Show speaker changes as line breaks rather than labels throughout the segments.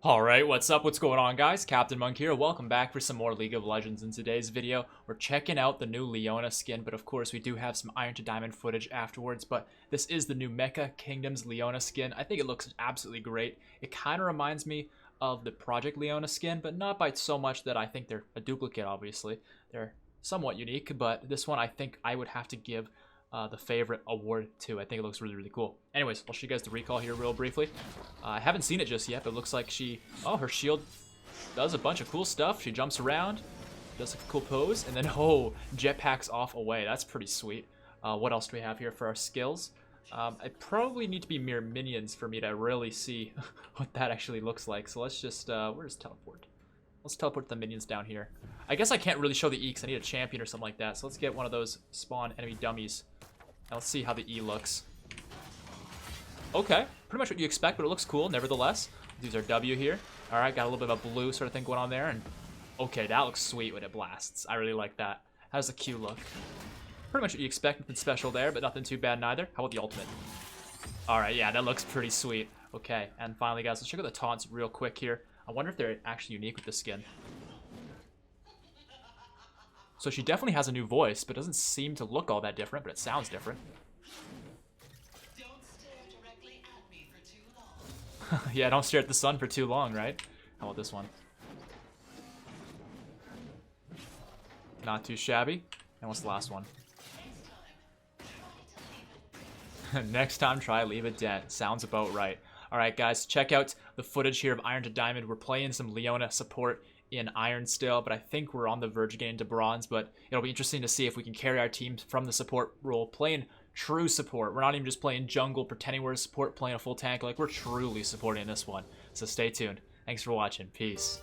Alright, what's up? What's going on, guys? CaptainMonk here. Welcome back for some more League of Legends. In today's video, we're checking out the new Leona skin, but of course we do have some Iron to Diamond footage afterwards, but this is the new Mecha Kingdoms Leona skin. I think it looks absolutely great. It kind of reminds me of the Project Leona skin, but not by so much that I think they're a duplicate, obviously. They're somewhat unique, but this one I think I would have to give the favorite award too. I think it looks really, really cool. Anyways, I'll show you guys the recall here real briefly. I haven't seen it just yet, but it looks like her shield does a bunch of cool stuff. She jumps around, does a cool pose, and then, jetpacks off away. That's pretty sweet. What else do we have here for our skills? I probably need to be mere minions for me to really see what that actually looks like. So let's just, where's teleport? Let's teleport the minions down here. I guess I can't really show the E because I need a champion or something like that. So let's get one of those spawn enemy dummies. And let's see how the E looks. Okay, pretty much what you expect, but it looks cool nevertheless. Use our W here. Alright, got a little bit of a blue sort of thing going on there. And okay, that looks sweet when it blasts. I really like that. How does the Q look? Pretty much what you expect. Nothing special there, but nothing too bad neither. How about the ultimate? Alright, yeah, that looks pretty sweet. Okay, and finally, guys, let's check out the taunts real quick here. I wonder if they're actually unique with the skin. So she definitely has a new voice, but doesn't seem to look all that different, but it sounds different.
Don't stare directly at me for too long.
Yeah, don't stare at the sun for too long, right? How about this one? Not too shabby. And what's the last one? Next time, try leave it dead. Sounds about right. Alright, guys, check out the footage here of Iron to Diamond. We're playing some Leona support in Iron still, but I think we're on the verge of getting to Bronze, but it'll be interesting to see if we can carry our team from the support role, playing true support. We're not even just playing jungle, pretending we're a support, playing a full tank. Like, we're truly supporting this one. So stay tuned. Thanks for watching. Peace.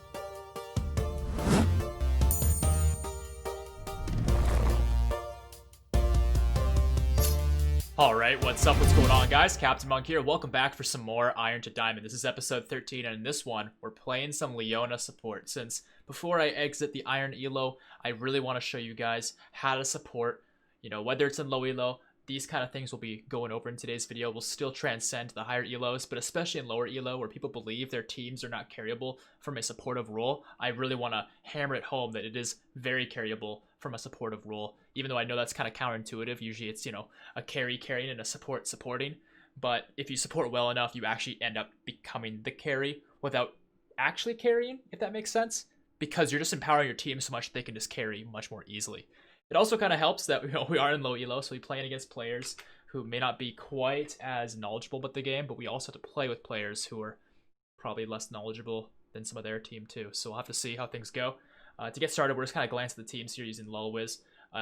Alright, what's up? What's going on, guys? CaptainMonk here. Welcome back for some more Iron to Diamond. This is episode 13, and in this one, we're playing some Leona support. Since before I exit the Iron Elo, I really want to show you guys how to support, whether it's in low Elo. These kind of things we'll be going over in today's video will still transcend the higher elos, but especially in lower elo where people believe their teams are not carryable from a supportive role, I really want to hammer it home that it is very carryable from a supportive role, even though I know that's kind of counterintuitive. Usually it's, a carry carrying and a support supporting, but if you support well enough, you actually end up becoming the carry without actually carrying, if that makes sense, because you're just empowering your team so much that they can just carry much more easily. It also kind of helps that we are in low elo, so we're playing against players who may not be quite as knowledgeable about the game, but we also have to play with players who are probably less knowledgeable than some of their team too. So we'll have to see how things go. To get started, we're just kind of glancing at the teams here using LulWiz.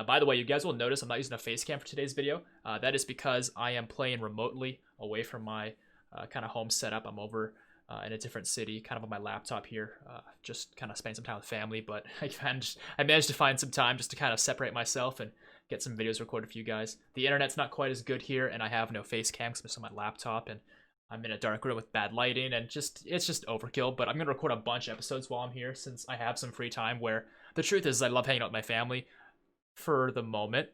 By the way, you guys will notice I'm not using a face cam for today's video. That is because I am playing remotely away from my kind of home setup. I'm over in a different city, kind of on my laptop here, just kind of spending some time with family, but I managed to find some time just to kind of separate myself and get some videos recorded for you guys. The internet's not quite as good here, and I have no face cam because I'm just on my laptop, and I'm in a dark room with bad lighting, and it's just overkill, but I'm going to record a bunch of episodes while I'm here since I have some free time, where the truth is I love hanging out with my family for the moment,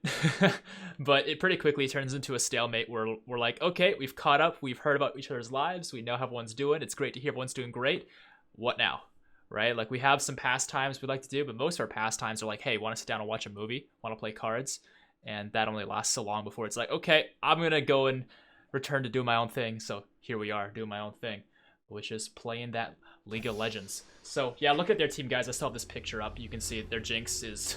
but it pretty quickly turns into a stalemate where we're like, okay, we've caught up, we've heard about each other's lives, we know how everyone's doing, it's great to hear everyone's doing great, what now, right? Like, we have some pastimes we like to do, but most of our pastimes are like, hey, want to sit down and watch a movie, want to play cards, and that only lasts so long before it's like, okay, I'm gonna go and return to doing my own thing. So here we are doing my own thing, which is playing that League of Legends. So yeah, look at their team, guys. I still have this picture up. You can see their Jinx is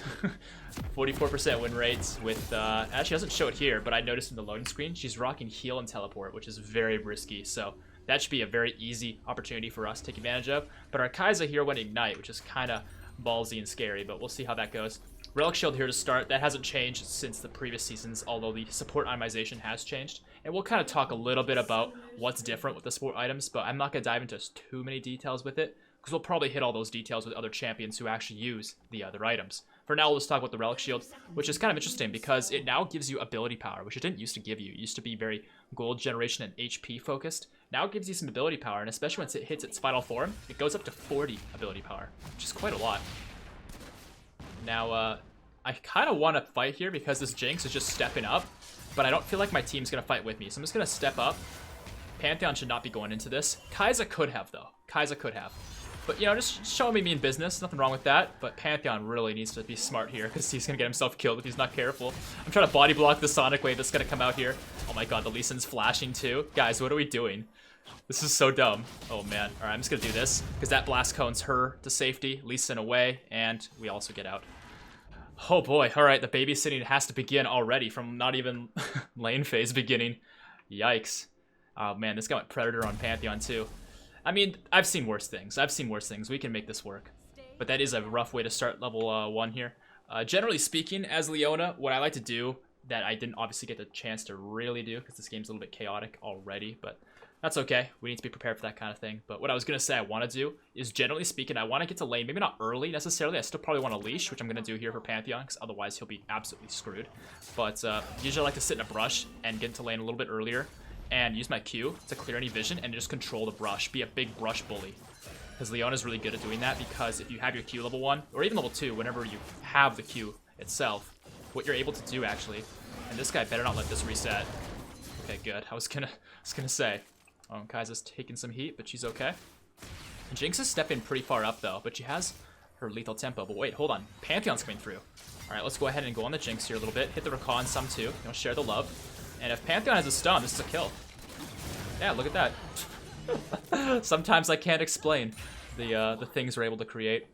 44% win rates with, actually doesn't show it here, but I noticed in the loading screen, she's rocking heal and teleport, which is very risky. So that should be a very easy opportunity for us to take advantage of. But our Kai'Sa here went Ignite, which is kind of ballsy and scary, but we'll see how that goes. Relic Shield here to start. That hasn't changed since the previous seasons, although the support itemization has changed. And we'll kind of talk a little bit about what's different with the support items, but I'm not going to dive into too many details with it, because we'll probably hit all those details with other champions who actually use the other items. For now, let's talk about the Relic Shield, which is kind of interesting because it now gives you ability power, which it didn't used to give you. It used to be very gold generation and HP focused. Now it gives you some ability power, and especially once it hits its final form, it goes up to 40 ability power, which is quite a lot. Now, I kind of want to fight here because this Jinx is just stepping up, but I don't feel like my team's going to fight with me. So I'm just going to step up Pantheon should not be going into this. Kai'Sa could have, though. Kai'Sa could have. But, you know, just showing me mean business. Nothing wrong with that. But Pantheon really needs to be smart here because he's going to get himself killed if he's not careful. I'm trying to body block the Sonic Wave that's going to come out here. Oh my god, the Lee Sin's flashing too. Guys, what are we doing? This is so dumb. Oh man. Alright, I'm just going to do this because that blast cones her to safety. Lee Sin away, and we also get out. Oh boy. Alright, the babysitting has to begin already from not even lane phase beginning. Yikes. Oh man, this guy went Predator on Pantheon too. I mean, I've seen worse things. We can make this work. But that is a rough way to start level 1 here. Generally speaking, as Leona, what I like to do that I didn't obviously get the chance to really do because this game's a little bit chaotic already, but that's okay. We need to be prepared for that kind of thing. But what I was going to say I want to do is, generally speaking, I want to get to lane. Maybe not early necessarily. I still probably want to leash, which I'm going to do here for Pantheon because otherwise he'll be absolutely screwed. But usually I like to sit in a brush and get into lane a little bit earlier and use my Q to clear any vision and just control the brush. Be a big brush bully. Because Leona's really good at doing that, because if you have your Q level 1, or even level 2, whenever you have the Q itself, what you're able to do actually, and this guy better not let this reset. Okay, good. I was gonna say. Oh, Kai'Sa's taking some heat, but she's okay. And Jinx is stepping pretty far up though, but she has her lethal tempo. But wait, hold on. Pantheon's coming through. Alright, let's go ahead and go on the Jinx here a little bit. Hit the Rakan some too. You know, share the love. And if Pantheon has a stun, this is a kill. Yeah, look at that. Sometimes I can't explain the things we're able to create.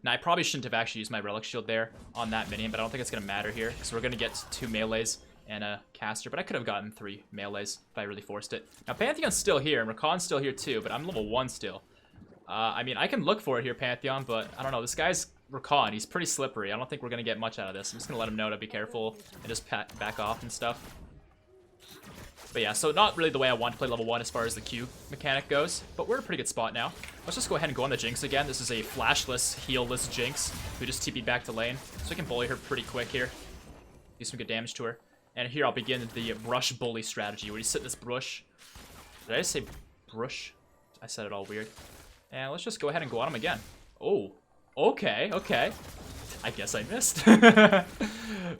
Now, I probably shouldn't have actually used my Relic Shield there on that minion, but I don't think it's going to matter here, because we're going to get 2 melees and a caster, but I could have gotten 3 melees if I really forced it. Now, Pantheon's still here, and Rakan's still here too, but I'm level 1 still. I mean, I can look for it here, Pantheon, but I don't know. This guy's Rakan. He's pretty slippery. I don't think we're going to get much out of this. I'm just going to let him know to be careful and just back off and stuff. But yeah, so not really the way I want to play level 1 as far as the Q mechanic goes, but we're in a pretty good spot now. Let's just go ahead and go on the Jinx again. This is a flashless, heal-less Jinx who just TP'd back to lane, so we can bully her pretty quick here. Do some good damage to her. And here I'll begin the brush bully strategy, where you sit in this brush. Did I just say brush? I said it all weird. And let's just go ahead and go on him again. Oh, okay, okay. I guess I missed.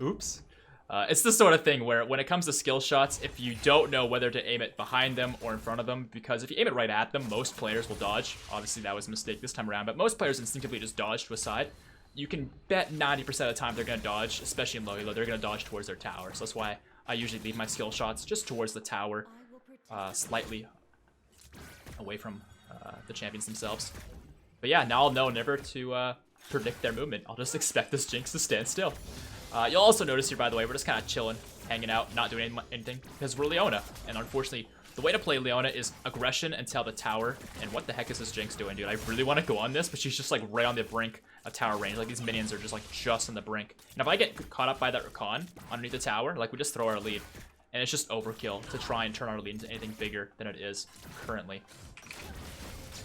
Oops. It's the sort of thing where when it comes to skill shots, if you don't know whether to aim it behind them or in front of them, because if you aim it right at them, most players will dodge. Obviously that was a mistake this time around, but most players instinctively just dodge to a side. You can bet 90% of the time they're going to dodge, especially in low elo, they're going to dodge towards their tower. So that's why I usually leave my skill shots just towards the tower, slightly away from the champions themselves. But yeah, now I'll know never to predict their movement. I'll just expect this Jinx to stand still. You'll also notice here, by the way, we're just kind of chilling, hanging out, not doing anything, because we're Leona. And unfortunately, the way to play Leona is aggression until the tower. And what the heck is this Jinx doing, dude? I really want to go on this, but she's just like right on the brink of tower range. Like these minions are just like just on the brink. And if I get caught up by that Rakan underneath the tower, like we just throw our lead. And it's just overkill to try and turn our lead into anything bigger than it is currently.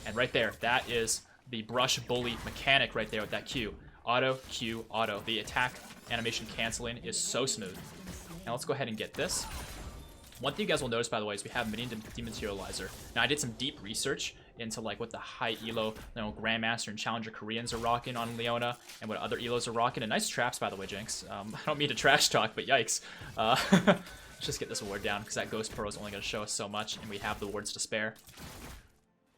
And right there, that is the brush bully mechanic right there with that Q. Auto, Q, auto. The attack animation canceling is so smooth. Now let's go ahead and get this. One thing you guys will notice, by the way, is we have minion dematerializer. Now I did some deep research into like what the high elo, Grandmaster and Challenger Koreans are rocking on Leona, and what other elos are rocking. And nice traps, by the way, Jinx. I don't mean to trash talk, but yikes. Let's just get this ward down, because that Ghost Pearl is only going to show us so much, and we have the wards to spare.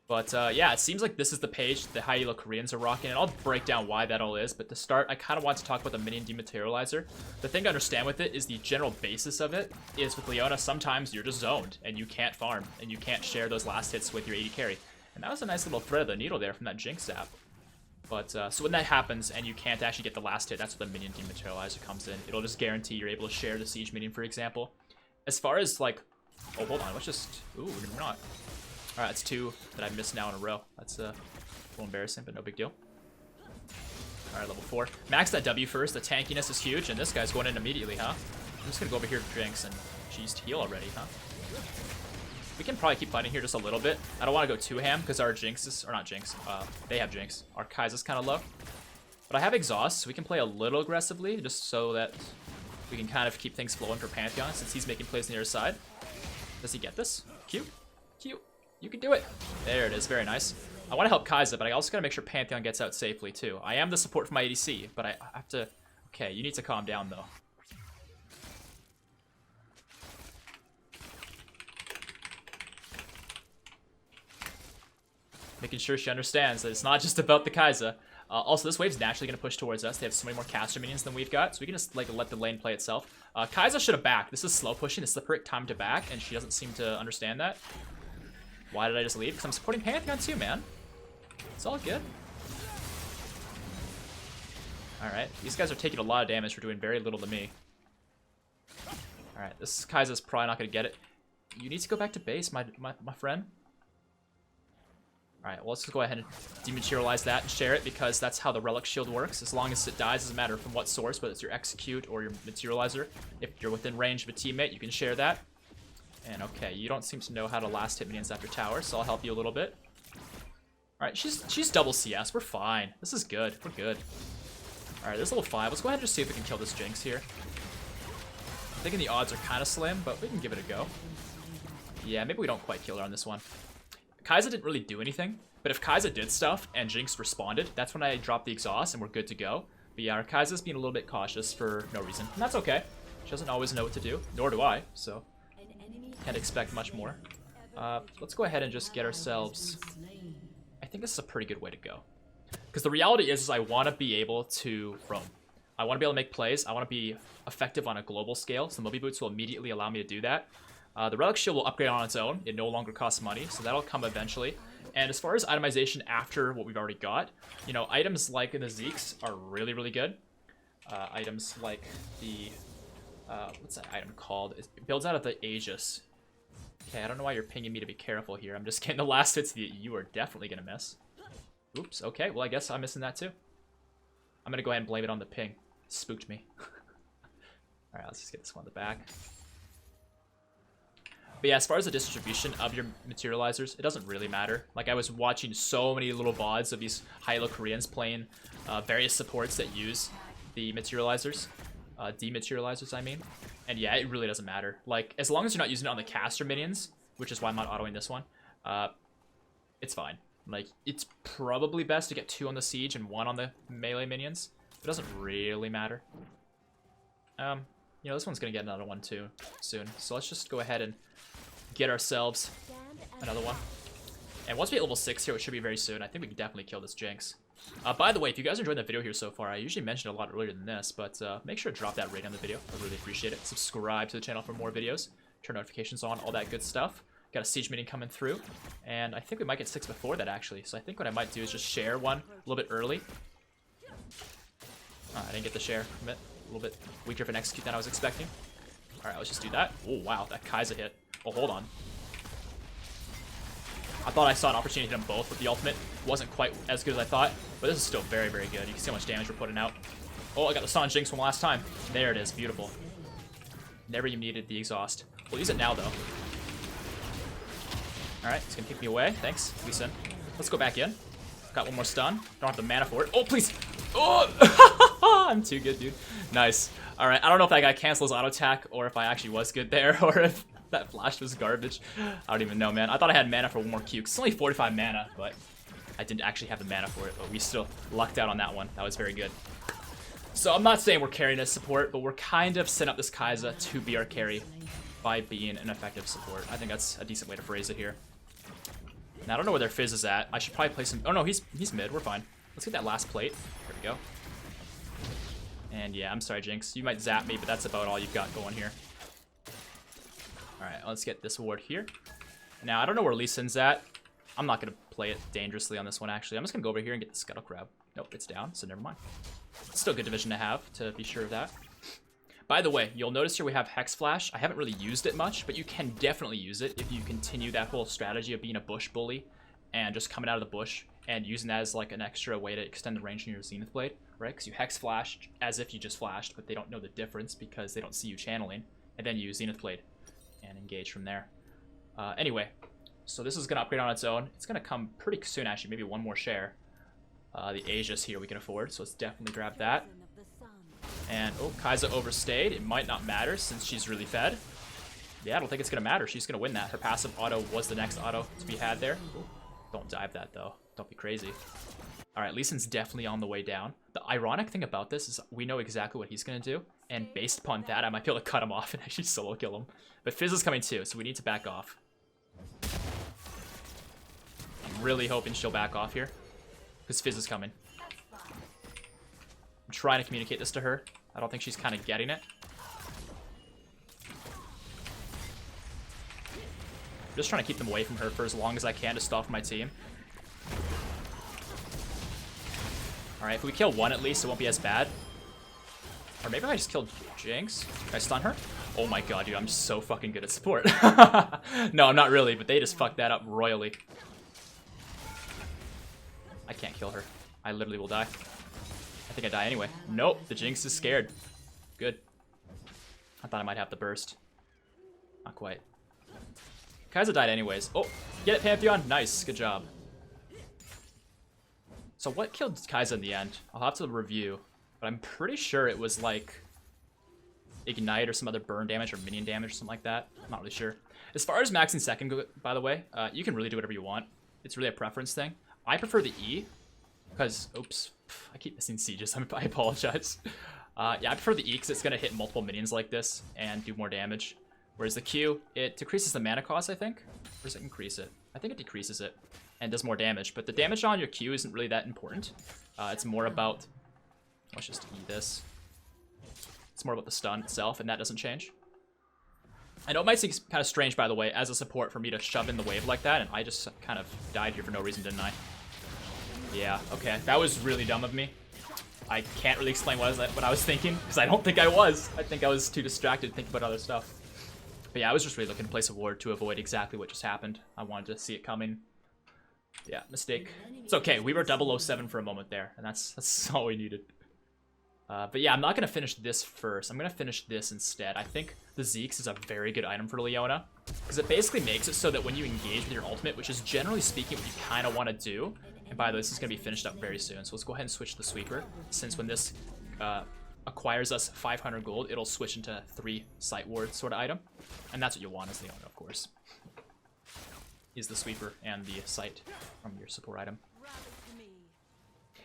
But yeah, it seems like this is the page the high elo Koreans are rocking, and I'll break down why that all is. But to start, I kind of want to talk about the minion dematerializer. The thing to understand with it is the general basis of it is with Leona, sometimes you're just zoned, and you can't farm, and you can't share those last hits with your AD carry. And that was a nice little thread of the needle there from that Jinx zap. But so when that happens, and you can't actually get the last hit, that's when the minion dematerializer comes in. It'll just guarantee you're able to share the siege minion, for example. As far as like, oh, hold on, let's just, ooh, we're not. Alright, that's 2 that I've missed now in a row. That's a little embarrassing, but no big deal. Alright, level 4. Max that W first. The tankiness is huge, and this guy's going in immediately, huh? I'm just gonna go over here to Jinx, and she's heal already, huh? We can probably keep fighting here just a little bit. I don't want to go too ham, because our Jinx is, or not Jinx, they have Jinx. Our Kai'Sa's kind of low. But I have Exhaust, so we can play a little aggressively, just so that we can kind of keep things flowing for Pantheon, since he's making plays on the other side. Does he get this? Q? Q? You can do it. There it is. Very nice. I want to help Kai'Sa, but I also got to make sure Pantheon gets out safely, too. I am the support for my ADC, but I have to... Okay, you need to calm down, though. Making sure she understands that it's not just about the Kai'Sa. Also, this wave's naturally going to push towards us. They have so many more caster minions than we've got, so we can just like let the lane play itself. Kai'Sa should have backed. This is slow pushing. This is the perfect time to back, and she doesn't seem to understand that. Why did I just leave? Because I'm supporting Pantheon too, man. It's all good. Alright, these guys are taking a lot of damage for doing very little to me. Alright, this Kai'Sa's probably not going to get it. You need to go back to base, my friend. Alright, well, let's just go ahead and dematerialize that and share it, because that's how the Relic Shield works. As long as it dies, doesn't matter from what source, whether it's your Execute or your Materializer. If you're within range of a teammate, you can share that. And okay, you don't seem to know how to last hit minions after tower, so I'll help you a little bit. Alright, she's double CS. We're fine. This is good. We're good. Alright, this level 5. Let's go ahead and just see if we can kill this Jinx here. I'm thinking the odds are kind of slim, but we can give it a go. Yeah, maybe we don't quite kill her on this one. Kai'Sa didn't really do anything, but if Kai'Sa did stuff and Jinx responded, that's when I dropped the exhaust and we're good to go. But yeah, our Kai'Sa's being a little bit cautious for no reason, and that's okay. She doesn't always know what to do, nor do I, so can't expect much more. Let's go ahead and just get ourselves... I think this is a pretty good way to go. Because the reality is I want to be able to roam. I want to be able to make plays. I want to be effective on a global scale, so Moby Boots will immediately allow me to do that. The Relic Shield will upgrade on its own. It no longer costs money, so that'll come eventually. And as far as itemization after what we've already got, you know, items like the Zeeks are really, really good. Items like the... what's that item called? It builds out of the Aegis. Okay, I don't know why you're pinging me to be careful here. I'm just getting the last hits that you are definitely going to miss. Oops, okay, well I guess I'm missing that too. I'm going to go ahead and blame it on the ping. It spooked me. Alright, let's just get this one in the back. But yeah, as far as the distribution of your materializers, it doesn't really matter. Like, I was watching so many little VODs of these high-elo Koreans playing various supports that use the materializers. Dematerializers, I mean. And yeah, it really doesn't matter. Like, as long as you're not using it on the caster minions, which is why I'm not autoing this one, it's fine. Like, it's probably best to get 2 on the siege and 1 on the melee minions. It doesn't really matter. You know, this one's gonna get another one too soon. So let's just go ahead and get ourselves another one. And once we hit level 6 here, which should be very soon, I think we can definitely kill this Jinx. By the way, if you guys are enjoying the video here so far, I usually mention it a lot earlier than this, but make sure to drop that rating on the video. I really appreciate it. Subscribe to the channel for more videos. Turn notifications on, all that good stuff. Got a siege meeting coming through, and I think we might get 6 before that, actually. So I think what I might do is just share one a little bit early. I didn't get the share from it. A little bit weaker of an execute than I was expecting. Alright, let's just do that. Oh, wow, that Kai'Sa hit. Oh, hold on. I thought I saw an opportunity to hit them both with the ultimate. Wasn't quite as good as I thought, but this is still very, very good. You can see how much damage we're putting out. Oh, I got the stun Jinx from last time. There it is. Beautiful. Never even needed the exhaust. We'll use it now, though. Alright, it's gonna kick me away. Thanks, Lee Sin. Let's go back in. Got one more stun. Don't have the mana for it. Oh, please! Oh! I'm too good, dude. Nice. Alright, I don't know if that guy canceled his auto attack or if I actually was good there or if that flash was garbage. I don't even know, man. I thought I had mana for one more Q. It's only 45 mana, but I didn't actually have the mana for it. But we still lucked out on that one. That was very good. So I'm not saying we're carrying as support, but we're kind of setting up this Kai'Sa to be our carry by being an effective support. I think that's a decent way to phrase it here. Now, I don't know where their Fizz is at. I should probably place him... Oh, no, he's mid. We're fine. Let's get that last plate. There we go. And yeah, I'm sorry, Jinx. You might zap me, but that's about all you've got going here. Alright, let's get this ward here. Now, I don't know where Lee Sin's at. I'm not going to play it dangerously on this one, actually. I'm just going to go over here and get the Scuttle Crab. Nope, it's down, so never mind. It's still a good division to have, to be sure of that. By the way, you'll notice here we have Hex Flash. I haven't really used it much, but you can definitely use it if you continue that whole strategy of being a bush bully and just coming out of the bush and using that as like an extra way to extend the range in your Zenith Blade, right? Because you Hex Flash as if you just flashed, but they don't know the difference because they don't see you channeling, and then you use Zenith Blade and engage from there. Anyway, so this is going to upgrade on its own. It's going to come pretty soon, actually, maybe one more share. The Aegis here we can afford, so let's definitely grab that. And, oh, Kai'Sa overstayed. It might not matter since she's really fed. Yeah, I don't think it's going to matter. She's going to win that. Her passive auto was the next auto to be had there. Ooh, don't dive that, though. Don't be crazy. All right, Lee Sin's definitely on the way down. The ironic thing about this is we know exactly what he's going to do. And based upon that, I might be able to cut him off and actually solo kill him. But Fizz is coming too, so we need to back off. really hoping she'll back off here. Because Fizz is coming. I'm trying to communicate this to her. I don't think she's kind of getting it. I'm just trying to keep them away from her for as long as I can to stop my team. Alright, if we kill one at least, it won't be as bad. Or maybe I just killed Jinx. Can I stun her? Oh my god, dude, I'm so fucking good at support. No, I'm not really, but they just fucked that up royally. I can't kill her. I literally will die. I think I die anyway. Nope, the Jinx is scared. Good. I thought I might have the burst. Not quite. Kai'Sa died anyways. Oh, get it, Pantheon. Nice, good job. So what killed Kai'Sa in the end? I'll have to review, but I'm pretty sure it was like Ignite or some other burn damage or minion damage or something like that. I'm not really sure. As far as maxing second, by the way, you can really do whatever you want. It's really a preference thing. I prefer the E, because, oops, I keep missing sieges, I apologize. Yeah, I prefer the E because it's going to hit multiple minions like this and do more damage. Whereas the Q, it decreases the mana cost, I think. Or does it increase it? I think it decreases it and does more damage. But the damage on your Q isn't really that important. It's more about... Let's just E this. It's more about the stun itself, and that doesn't change. I know it might seem kind of strange, by the way, as a support for me to shove in the wave like that, and I just kind of died here for no reason, didn't I? Yeah, okay. That was really dumb of me. I can't really explain what I was thinking, because I don't think I was. I think I was too distracted thinking about other stuff. But yeah, I was just really looking to place a ward to avoid exactly what just happened. I wanted to see it coming. Yeah, mistake. It's okay. We were 007 for a moment there, and that's all we needed. But yeah, I'm not going to finish this first. I'm going to finish this instead. I think the Zeke's is a very good item for Leona, because it basically makes it so that when you engage with your ultimate, which is generally speaking what you kind of want to do, and by the way, this is going to be finished up very soon, so let's go ahead and switch the sweeper, since when this acquires us 500 gold, it'll switch into 3 sight ward sort of item, and that's what you want as Leona, of course, is the sweeper and the sight from your support item.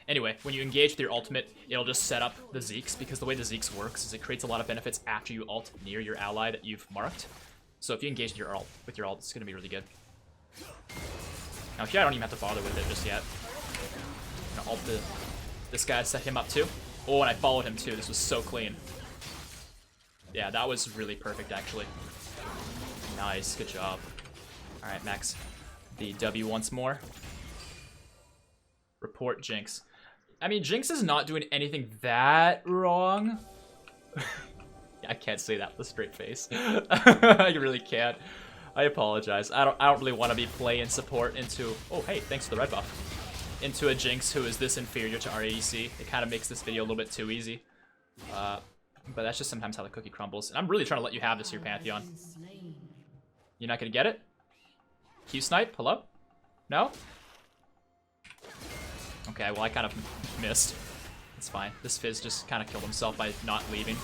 Anyway, when you engage with your ultimate, it'll just set up the Zeke's, because the way the Zeke's works is it creates a lot of benefits after you ult near your ally that you've marked. So if you engage with your ult, it's going to be really good. Now here I don't even have to bother with it just yet. I'm going to ult this guy, set him up too. Oh, and I followed him too. This was so clean. Yeah, that was really perfect actually. Nice, good job. Alright, Max. The W once more. Report Jinx. I mean, Jinx is not doing anything that wrong. I can't say that with a straight face. I really can't. I apologize. I don't really want to be playing support into... Oh, hey, thanks for the red buff. Into a Jinx who is this inferior to our ADC. It kind of makes this video a little bit too easy. But that's just sometimes how the cookie crumbles. And I'm really trying to let you have this here, Pantheon. You're not going to get it? Q snipe? Hello? No? Okay, well, I kind of missed. It's fine. This Fizz just kind of killed himself by not leaving.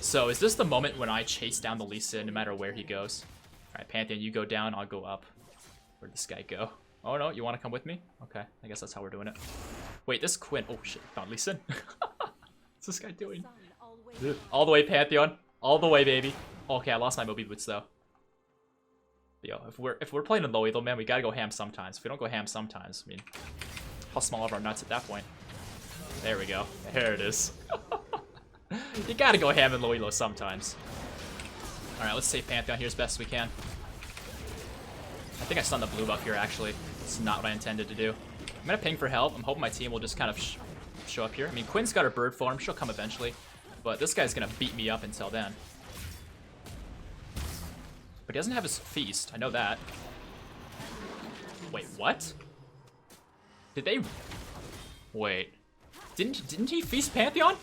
So, is this the moment when I chase down the Lee Sin no matter where he goes? Alright, Pantheon, you go down, I'll go up. Where'd this guy go? Oh, no, you want to come with me? Okay, I guess that's how we're doing it. Wait, this Quinn... Oh, shit, found Lee Sin. What's this guy doing? All the way, Pantheon. All the way, baby. Okay, I lost my Moby Boots, though. Yo, if we're playing in low elo, man, we gotta go ham sometimes. If we don't go ham sometimes, I mean... How small are our nuts at that point? There we go. There it is. You gotta go ham and low elo sometimes. Alright, let's save Pantheon here as best we can. I think I stunned the blue buff here, actually. It's not what I intended to do. I'm gonna ping for help. I'm hoping my team will just kind of show up here. I mean, Quinn's got her bird form. She'll come eventually. But this guy's gonna beat me up until then. But he doesn't have his feast. I know that. Wait, what? Did they... Wait. Didn't he feast Pantheon?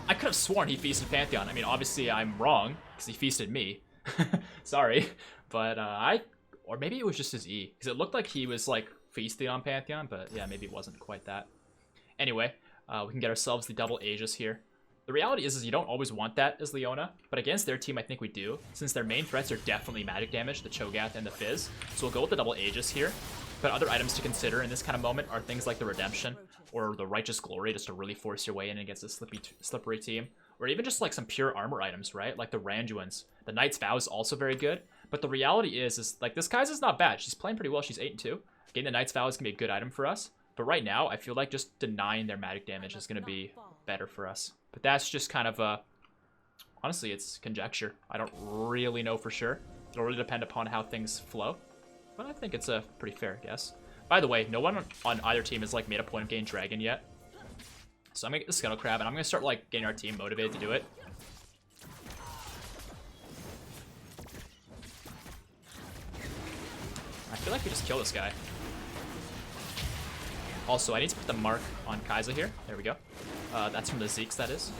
I could have sworn he feasted Pantheon. I mean, obviously I'm wrong, because he feasted me. Sorry. But or maybe it was just his E. Because it looked like he was, like, feasting on Pantheon, but yeah, maybe it wasn't quite that. Anyway, we can get ourselves the double Aegis here. The reality is you don't always want that as Leona, but against their team I think we do, since their main threats are definitely magic damage, the Cho'Gath and the Fizz. So we'll go with the double Aegis here. But other items to consider in this kind of moment are things like the Redemption or the Righteous Glory, just to really force your way in against a slippery team. Or even just like some pure armor items, right? Like the Randuin's. The Knight's Vow is also very good, But the reality is like this Kai'Sa's not bad. She's playing pretty well. She's 8-2. Getting the Knight's Vow is gonna be a good item for us. But right now, I feel like just denying their magic damage is gonna be better for us. But that's just kind of honestly, it's conjecture. I don't really know for sure. It'll really depend upon how things flow. But I think it's a pretty fair guess. By the way, no one on either team has like made a point of getting Dragon yet. So I'm gonna get the Scuttle Crab, and I'm gonna start like getting our team motivated to do it. I feel like we just kill this guy. Also, I need to put the mark on Kai'Sa here. There we go. That's from the Zeke's, that is.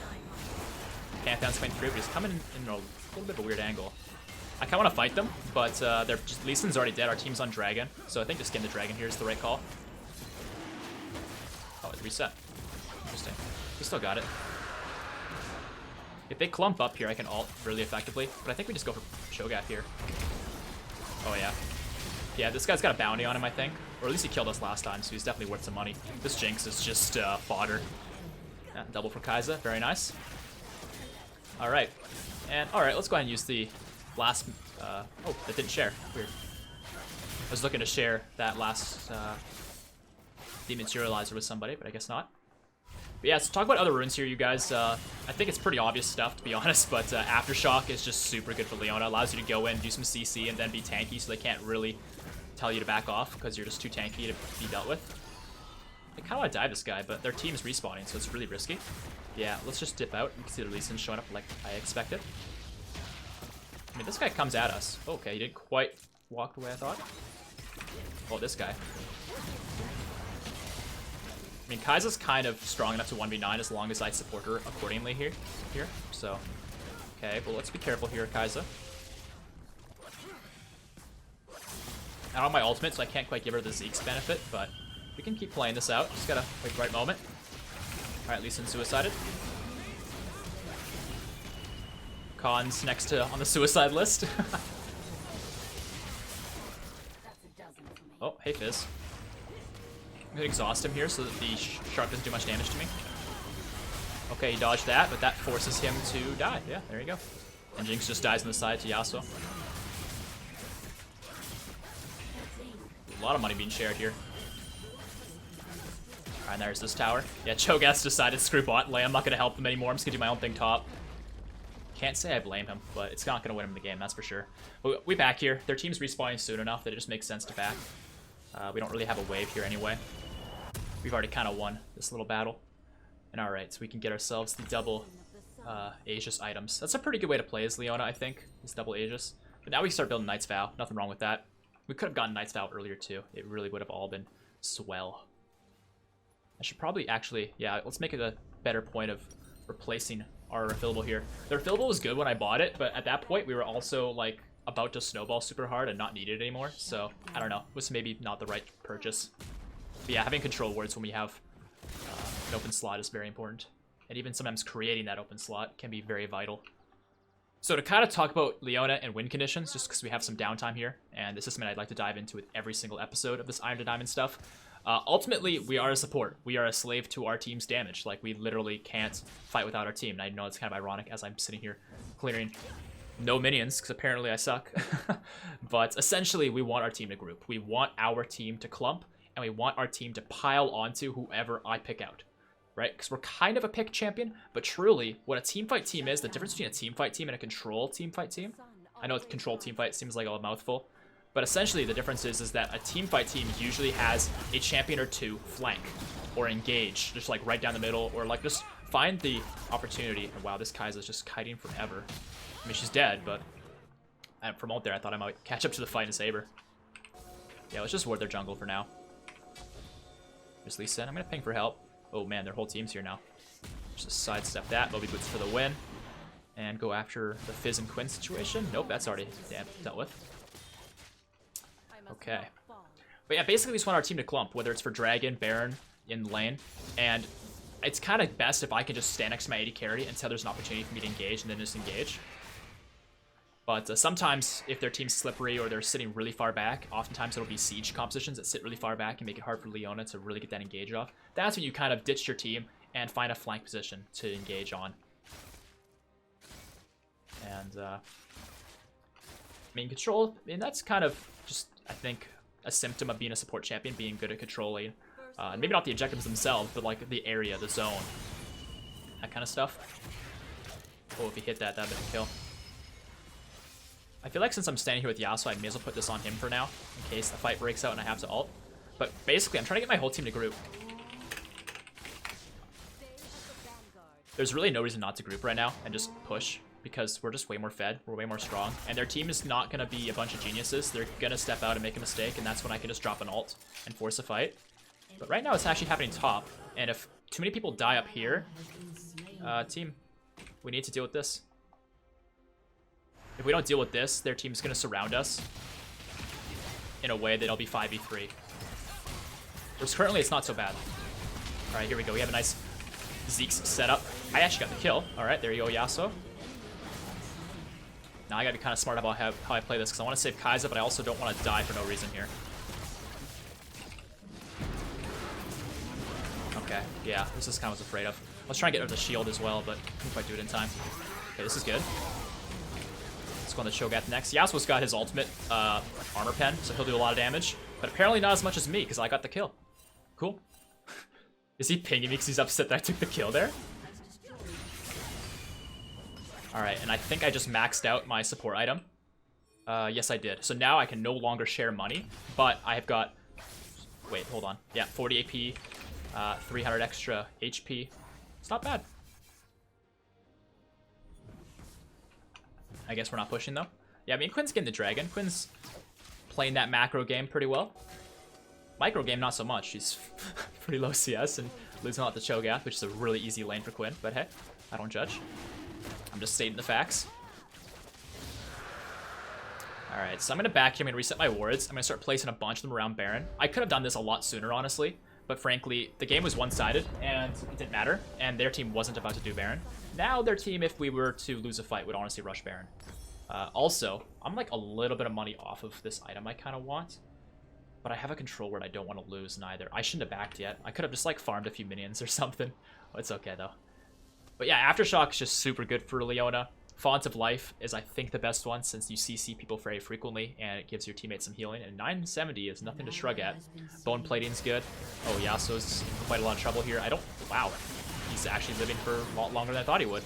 Pantheon's coming through, but he's coming in a little bit of a weird angle. I kind of want to fight them, but Lee Sin's already dead. Our team's on Dragon, so I think just getting the Dragon here is the right call. Oh, it reset. Interesting. We still got it. If they clump up here, I can ult really effectively, but I think we just go for Cho'Gath here. Oh, yeah. Yeah, this guy's got a bounty on him, I think. Or at least he killed us last time, so he's definitely worth some money. This Jinx is just fodder. Yeah, double for Kai'Sa. Very nice. Alright. And, alright, let's go ahead and use the last... oh, that didn't share. Weird. I was looking to share that last dematerializer with somebody, but I guess not. But yeah, so talk about other runes here, you guys. I think it's pretty obvious stuff, to be honest, but Aftershock is just super good for Leona. Allows you to go in, do some CC, and then be tanky, so they can't really tell you to back off, because you're just too tanky to be dealt with. I kind of want to dive this guy, but their team's respawning, so it's really risky. Yeah, let's just dip out. You can see the Lee Sin showing up like I expected. I mean, this guy comes at us. Okay, he didn't quite walk the way I thought. Oh, this guy. I mean, Kai'Sa's kind of strong enough to 1v9 as long as I support her accordingly here. So, okay, well, let's be careful here, Kai'Sa. I don't have my ultimate, so I can't quite give her the Zeke's benefit, but we can keep playing this out. Just gotta wait the right moment. Alright, Lee Sin suicided. Khan's next to on the suicide list. Oh, hey Fizz. I'm gonna exhaust him here so that the shark doesn't do much damage to me. Okay, he dodged that, but that forces him to die. Yeah, there you go. And Jinx just dies on the side to Yasuo. A lot of money being shared here. Alright, there's this tower. Yeah, Cho'Gath's decided, screw bot lane. I'm not gonna help them anymore. I'm just gonna do my own thing top. Can't say I blame him, but it's not gonna win him the game, that's for sure. But we back here. Their team's respawning soon enough that it just makes sense to back. We don't really have a wave here anyway. We've already kind of won this little battle. And alright, so we can get ourselves the double Aegis items. That's a pretty good way to play as Leona, I think, is double Aegis. But now we can start building Knight's Vow. Nothing wrong with that. We could have gotten Knight's Vow earlier too. It really would have all been swell. I should probably actually, yeah, let's make it a better point of replacing our refillable here. The refillable was good when I bought it, but at that point we were also like about to snowball super hard and not need it anymore. So I don't know, it was maybe not the right purchase. But yeah, having control wards when we have an open slot is very important. And even sometimes creating that open slot can be very vital. So to kind of talk about Leona and win conditions, just because we have some downtime here, and this is something I'd like to dive into with every single episode of this Iron to Diamond stuff. Ultimately, we are a support. We are a slave to our team's damage. Like, we literally can't fight without our team. And I know it's kind of ironic as I'm sitting here clearing no minions, because apparently I suck. But essentially, we want our team to group. We want our team to clump, and we want our team to pile onto whoever I pick out. Right? Because we're kind of a pick champion, but truly, what a teamfight team is, the difference between a teamfight team and a control teamfight team, I know control teamfight seems like a mouthful, but essentially the difference is that a teamfight team usually has a champion or two flank or engage, just like right down the middle, or like just find the opportunity. And wow, this Kai'Sa's just kiting forever. I mean, she's dead, but from out there, I thought I might catch up to the fight and save her. Yeah, let's just ward their jungle for now. There's Lee Sin. I'm gonna ping for help. Oh man, their whole team's here now. Just sidestep that. Moby Boots for the win. And go after the Fizz and Quinn situation. Nope, that's already dealt with. Okay. But yeah, basically we just want our team to clump, whether it's for Dragon, Baron, in lane. And it's kind of best if I can just stand next to my AD carry until there's an opportunity for me to engage and then just engage. But sometimes if their team's slippery or they're sitting really far back, oftentimes it'll be siege compositions that sit really far back and make it hard for Leona to really get that engage off. That's when you kind of ditch your team and find a flank position to engage on. And mean, control, I mean, that's kind of just, I think, a symptom of being a support champion, being good at controlling. Maybe not the objectives themselves, but like the area, the zone. That kind of stuff. Oh, if he hit that, that'd been a kill. I feel like since I'm standing here with Yasuo, I may as well put this on him for now, in case the fight breaks out and I have to ult. But basically, I'm trying to get my whole team to group. There's really no reason not to group right now and just push, because we're just way more fed, we're way more strong, and their team is not going to be a bunch of geniuses. They're going to step out and make a mistake, and that's when I can just drop an ult and force a fight. But right now it's actually happening top, and if too many people die up here, team, we need to deal with this. If we don't deal with this, their team's going to surround us in a way that it'll be 5v3. Whereas currently it's not so bad. Alright, here we go. We have a nice Zeke's setup. I actually got the kill. Alright, there you go, Yasuo. Now I gotta be kind of smart about how I play this, because I want to save Kai'Sa, but I also don't want to die for no reason here. Okay, yeah, this is kind of what I was afraid of. I was trying to get rid of the shield as well, but couldn't quite do it in time. Okay, this is good. Let's go on the Cho'Gath next. Yasuo's got his ultimate armor pen, so he'll do a lot of damage, but apparently not as much as me, because I got the kill. Cool. Is he pinging me because he's upset that I took the kill there? Alright, and I think I just maxed out my support item. Yes, I did. So now I can no longer share money, but I have got... Wait, hold on. Yeah, 40 AP, 300 extra HP. It's not bad. I guess we're not pushing, though. Yeah, I mean, Quinn's getting the dragon. Quinn's playing that macro game pretty well. Micro game, not so much. She's pretty low CS and losing a lot to Cho'Gath, which is a really easy lane for Quinn. But hey, I don't judge. I'm just stating the facts. Alright, so I'm going to back here. I'm going to reset my wards. I'm going to start placing a bunch of them around Baron. I could have done this a lot sooner, honestly. But frankly, the game was one-sided, and it didn't matter. And their team wasn't about to do Baron. Now their team, if we were to lose a fight, would honestly rush Baron. Also, I'm like a little bit of money off of this item I kind of want. But I have a control word I don't want to lose neither. I shouldn't have backed yet. I could have just like farmed a few minions or something. Oh, it's okay though. But yeah, Aftershock is just super good for Leona. Font of Life is, I think, the best one since you CC people very frequently and it gives your teammates some healing. And 970 is nothing to shrug at. Bone Plating's good. Oh, Yasuo's in quite a lot of trouble here. Wow. He's actually living for a lot longer than I thought he would.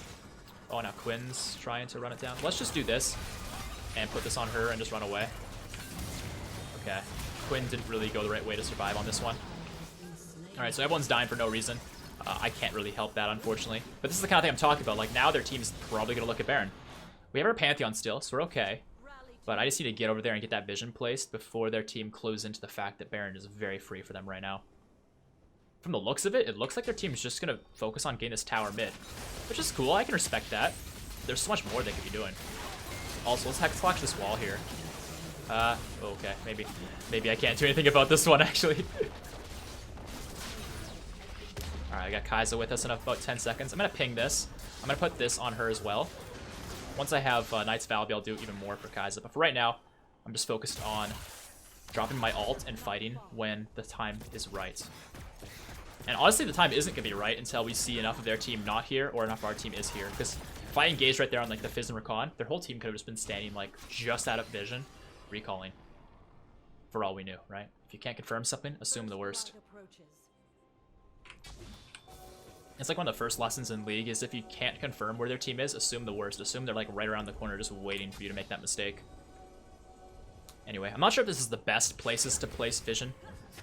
Oh, now Quinn's trying to run it down. Let's just do this and put this on her and just run away. Okay. Quinn didn't really go the right way to survive on this one. Alright, so everyone's dying for no reason. I can't really help that, unfortunately. But this is the kind of thing I'm talking about. Like, now their team's probably going to look at Baron. We have our Pantheon still, so we're okay. But I just need to get over there and get that vision placed before their team clues into the fact that Baron is very free for them right now. From the looks of it, it looks like their team's just going to focus on getting this tower mid. Which is cool, I can respect that. There's so much more they could be doing. Also, let's hex clutch this wall here. Okay, maybe I can't do anything about this one, actually. Alright, I got Kai'Sa with us in about 10 seconds. I'm gonna ping this. I'm gonna put this on her as well. Once I have Knight's Vow, I'll do even more for Kai'Sa. But for right now, I'm just focused on dropping my ult and fighting when the time is right. And honestly, the time isn't gonna be right until we see enough of their team not here or enough of our team is here. Because if I engage right there on like the Fizz and Recon, their whole team could have just been standing like just out of vision, recalling. For all we knew, right? If you can't confirm something, assume the worst. It's like one of the first lessons in League is if you can't confirm where their team is, assume the worst. Assume they're like right around the corner just waiting for you to make that mistake. Anyway, I'm not sure if this is the best places to place vision,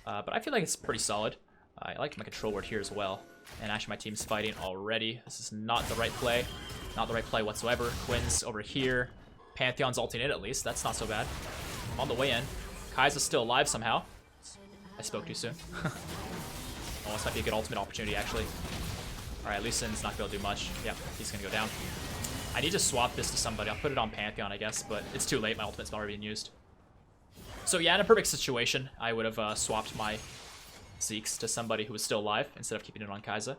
but I feel like it's pretty solid. I like my control word here as well. And actually my team's fighting already. This is not the right play. Not the right play whatsoever. Quinn's over here. Pantheon's ulting in at least. That's not so bad. On the way in. Kai'Sa's still alive somehow. I spoke too soon. Oh, this might be a good ultimate opportunity, actually. Alright, Lee Sin's not going to do much. Yep, he's going to go down. I need to swap this to somebody. I'll put it on Pantheon, I guess, but it's too late. My ultimate's already been used. So yeah, in a perfect situation, I would have swapped my Zeke's to somebody who was still alive instead of keeping it on Kai'Sa.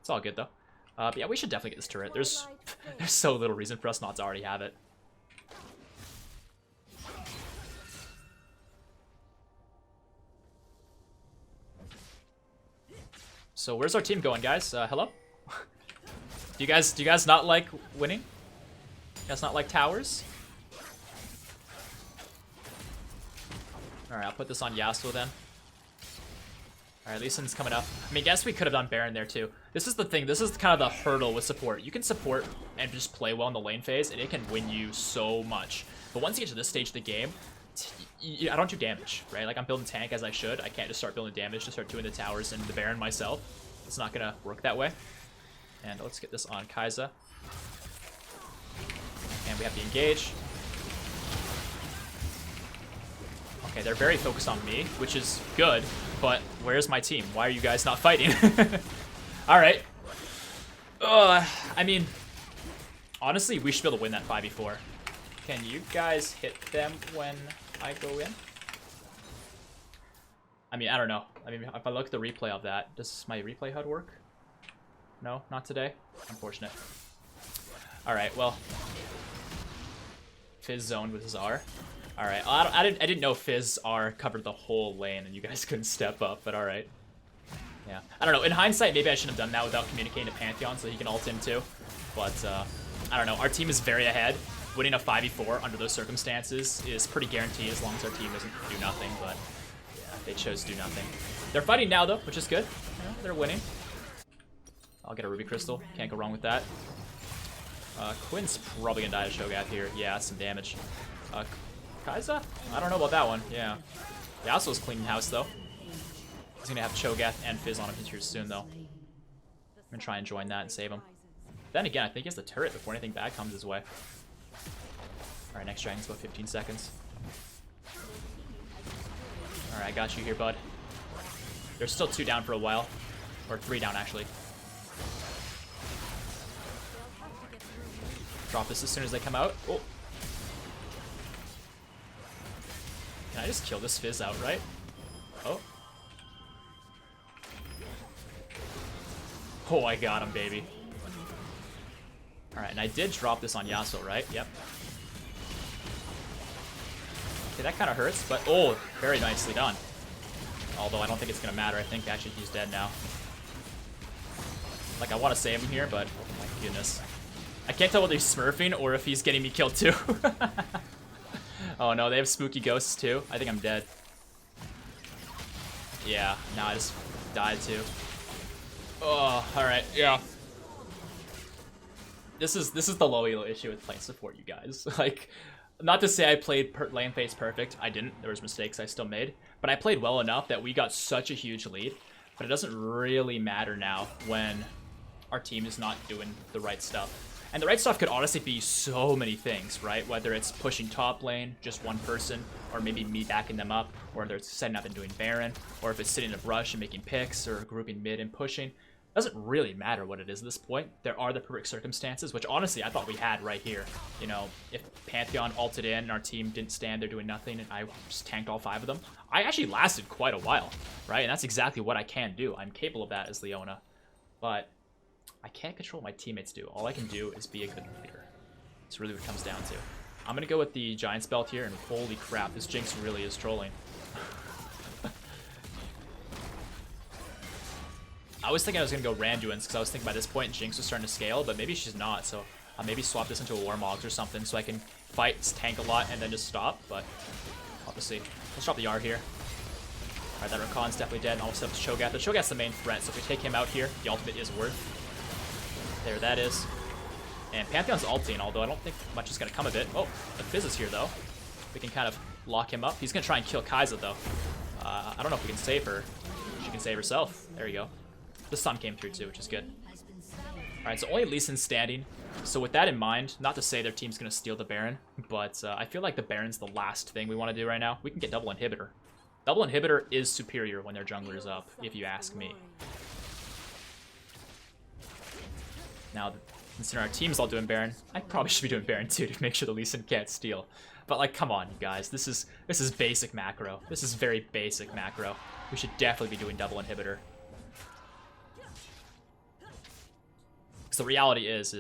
It's all good, though. But yeah, we should definitely get this turret. There's so little reason for us not to already have it. So where's our team going, guys? Hello? Do you guys not like winning? You guys not like towers? Alright, I'll put this on Yasuo then. Alright, Lee Sin's coming up. I mean, I guess we could have done Baron there too. This is the thing. This is kind of the hurdle with support. You can support and just play well in the lane phase, and it can win you so much. But once you get to this stage of the game, I don't do damage, right? Like, I'm building tank as I should. I can't just start building damage to start doing the towers and the Baron myself. It's not going to work that way. And let's get this on Kai'Sa. And we have the engage. Okay, they're very focused on me, which is good, but where's my team? Why are you guys not fighting? Alright. I mean, honestly, we should be able to win that 5v4. Can you guys hit them when I go in? I mean, I don't know. I mean, if I look at the replay of that, does my replay HUD work? No, not today. Unfortunate. Alright, well. Fizz zoned with his R. Alright, I didn't know Fizz R covered the whole lane and you guys couldn't step up, but alright. Yeah. I don't know. In hindsight, maybe I shouldn't have done that without communicating to Pantheon so he can ult in too. But, I don't know. Our team is very ahead. Winning a 5v4 under those circumstances is pretty guaranteed as long as our team doesn't do nothing, but yeah, they chose to do nothing. They're fighting now, though, which is good. Yeah, they're winning. I'll get a Ruby Crystal. Can't go wrong with that. Quinn's probably gonna die to Cho'Gath here. Yeah, that's some damage. Kai'Sa? I don't know about that one. Yeah. Yasuo's cleaning house, though. He's gonna have Cho'Gath and Fizz on him here soon, though. I'm gonna try and join that and save him. Then again, I think he has the turret before anything bad comes his way. Alright, next dragon's about 15 seconds. Alright, I got you here, bud. There's still 2 down for a while. Or 3 down, actually. Drop this as soon as they come out. Oh. Can I just kill this Fizz outright? Oh. Oh, I got him, baby. Alright, and I did drop this on Yasuo, right? Yep. Okay, that kind of hurts, but oh, very nicely done. Although I don't think it's going to matter. I think actually he's dead now. Like, I want to save him here, but oh my goodness. I can't tell whether he's smurfing or if he's getting me killed too. Oh no, they have spooky ghosts too. I think I'm dead. Yeah, now I just died too. Oh, alright, yeah. This is the low elo issue with playing support, you guys. Like, not to say I played lane phase perfect. I didn't. There was mistakes I still made. But I played well enough that we got such a huge lead. But it doesn't really matter now when our team is not doing the right stuff. And the right stuff could honestly be so many things, right? Whether it's pushing top lane, just one person, or maybe me backing them up, or whether it's setting up and doing Baron, or if it's sitting in a brush and making picks, or grouping mid and pushing. It doesn't really matter what it is at this point. There are the perfect circumstances, which honestly I thought we had right here. You know, if Pantheon ulted in and our team didn't stand there doing nothing and I just tanked all 5 of them, I actually lasted quite a while, right? And that's exactly what I can do. I'm capable of that as Leona. But I can't control what my teammates do. All I can do is be a good leader. That's really what it comes down to. I'm gonna go with the Giant's Belt here, and holy crap, this Jinx really is trolling. I was thinking I was gonna go Randuin's because I was thinking by this point Jinx was starting to scale, but maybe she's not, so I'll maybe swap this into a Warmogs or something so I can fight, tank a lot, and then just stop, but obviously. Let's drop the R here. Alright, that Rakan's definitely dead, and almost up to Cho'Gath. The Cho'Gath's the main threat, so if we take him out here, the ultimate is worth. There, that is. And Pantheon's ulting, although I don't think much is gonna come of it. Oh, the Fizz is here, though. We can kind of lock him up. He's gonna try and kill Kai'Sa, though. I don't know if we can save her. She can save herself. There you go. The sun came through too, which is good. Alright, so only Lee Sin's standing. So with that in mind, not to say their team's going to steal the Baron, but I feel like the Baron's the last thing we want to do right now. We can get double inhibitor. Double inhibitor is superior when their jungler is up, if you ask me. Now, considering our team's all doing Baron, I probably should be doing Baron too to make sure the Lee Sin can't steal. But like, come on, you guys. This is basic macro. This is very basic macro. We should definitely be doing double inhibitor. So the reality is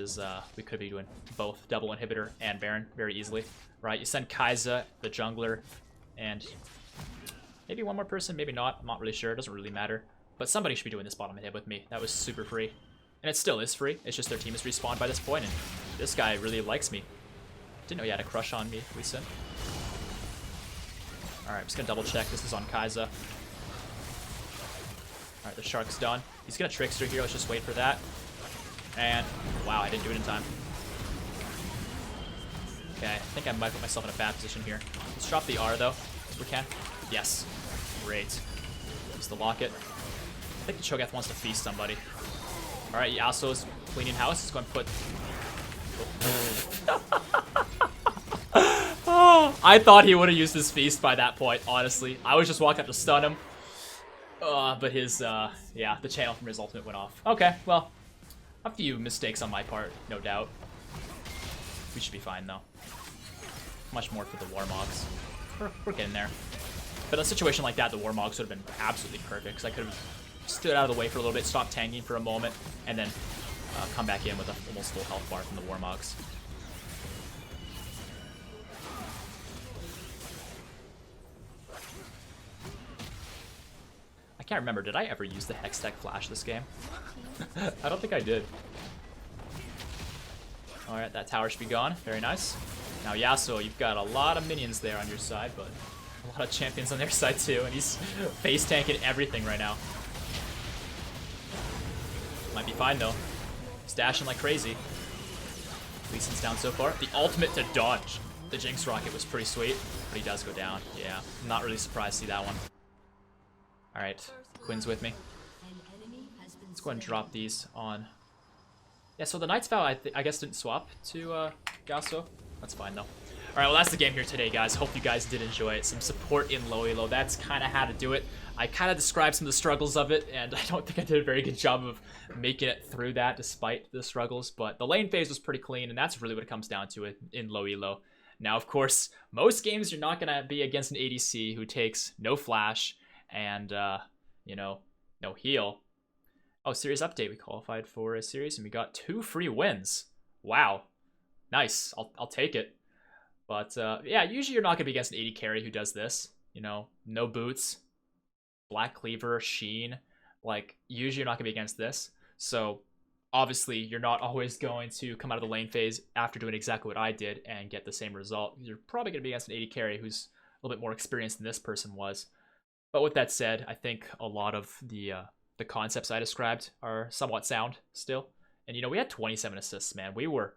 we could be doing both double inhibitor and Baron very easily, right? You send Kai'Sa, the jungler, and maybe one more person, maybe not. I'm not really sure. It doesn't really matter. But somebody should be doing this bottom inhib with me. That was super free. And it still is free. It's just their team is respawned by this point, and this guy really likes me. Didn't know he had a crush on me, Lee Sin. Alright, I'm just gonna double check. This is on Kai'Sa. Alright, the Shark's done. He's gonna Trickster here. Let's just wait for that. And, wow, I didn't do it in time. Okay, I think I might put myself in a bad position here. Let's drop the R, though, if we can. Yes. Great. Use the locket. I think the Cho'Gath wants to feast somebody. Alright, Yasuo's cleaning house. He's going to put... Oh, I thought he would have used his feast by that point, honestly. I was just walking up to stun him. But his, yeah, the channel from his ultimate went off. Okay, well, a few mistakes on my part, no doubt. We should be fine, though. Much more for the Warmogs. We're getting there. But in a situation like that, the Warmogs would have been absolutely perfect, because I could have stood out of the way for a little bit, stopped tanking for a moment, and then come back in with a almost full health bar from the Warmogs. I can't remember, did I ever use the Hex Tech Flash this game? I don't think I did. Alright, that tower should be gone. Very nice. Now Yasuo, you've got a lot of minions there on your side, but a lot of champions on their side too, and he's face tanking everything right now. Might be fine though. He's dashing like crazy. Lee Sin's down so far. The ultimate to dodge the Jinx rocket was pretty sweet, but he does go down. Yeah, I'm not really surprised to see that one. Alright, Quinn's with me. Let's go ahead and drop these on. Yeah, so the Knight's Vow I guess didn't swap to Yasuo. That's fine though. Alright, well that's the game here today, guys. Hope you guys did enjoy it. Some support in low elo. That's kind of how to do it. I kind of described some of the struggles of it, and I don't think I did a very good job of making it through that despite the struggles. But the lane phase was pretty clean, and that's really what it comes down to it in low elo. Now, of course, most games you're not going to be against an ADC who takes no flash and, you know, no heal. Oh, series update. We qualified for a series, and we got 2 free wins. Wow. Nice. I'll take it. But, yeah, usually you're not going to be against an AD carry who does this. You know, no boots, Black Cleaver, Sheen. Like, usually you're not going to be against this. So, obviously, you're not always going to come out of the lane phase after doing exactly what I did and get the same result. You're probably going to be against an AD carry who's a little bit more experienced than this person was. But with that said, I think a lot of the concepts I described are somewhat sound still. And, you know, we had 27 assists, man. We were